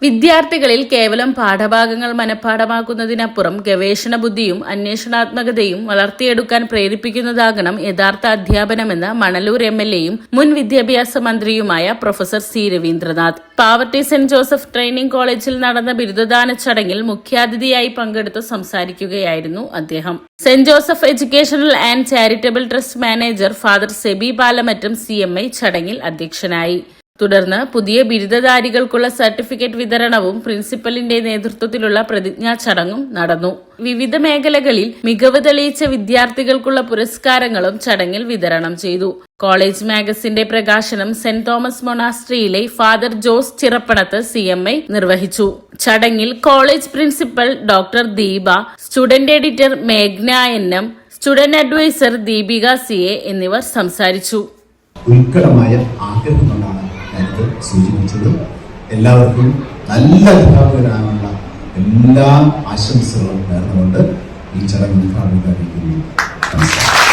വിദ്യാർത്ഥികളിൽ കേവലം പാഠഭാഗങ്ങൾ മനഃപ്പാഠമാക്കുന്നതിനപ്പുറം ഗവേഷണ ബുദ്ധിയും അന്വേഷണാത്മകതയും വളർത്തിയെടുക്കാൻ പ്രേരിപ്പിക്കുന്നതാകണം യഥാർത്ഥ അധ്യാപനമെന്ന് മണലൂർ എംഎൽഎയും മുൻ വിദ്യാഭ്യാസ മന്ത്രിയുമായ Professor C Raveendranath Pavaratty Saint Joseph training കോളേജിൽ നടന്ന ബിരുദദാന ചടങ്ങിൽ മുഖ്യാതിഥിയായി പങ്കെടുത്ത് സംസാരിക്കുകയായിരുന്നു അദ്ദേഹം. Saint Joseph educational and charitable trust manager Father Sebi Palamattam CMI ചടങ്ങിൽ അധ്യക്ഷനായി. തുടർന്ന് പുതിയ ബിരുദധാരികൾക്കുള്ള സർട്ടിഫിക്കറ്റ് വിതരണവും പ്രിൻസിപ്പലിന്റെ നേതൃത്വത്തിലുള്ള പ്രതിജ്ഞാ ചടങ്ങും നടന്നു. വിവിധ മേഖലകളിൽ മികവ് തെളിയിച്ച വിദ്യാർത്ഥികൾക്കുള്ള പുരസ്കാരങ്ങളും ചടങ്ങിൽ വിതരണം ചെയ്തു. കോളേജ് മാഗസിന്റെ പ്രകാശനം സെന്റ് തോമസ് മൊണാസ്ട്രിയിലെ ഫാദർ ജോസ് ചിറപ്പണത്ത് CMI നിർവഹിച്ചു. ചടങ്ങിൽ college principal doctor Deepa, student editor മേഘ്ന NM, student adviser Deepika CA എന്നിവർ സംസാരിച്ചു. ഉത്കടമായ ആഗ്രഹം കൊണ്ടാണ് ഞാനിത് സൂചിപ്പിച്ചത്. എല്ലാവർക്കും നല്ല അധ്യാപകരാനുള്ള എല്ലാ ആശംസകളും നേർന്നുകൊണ്ട് ഈ ചടങ്ങ് ഉദ്ഘാടനം കഴിക്കുന്നു. നമസ്കാരം.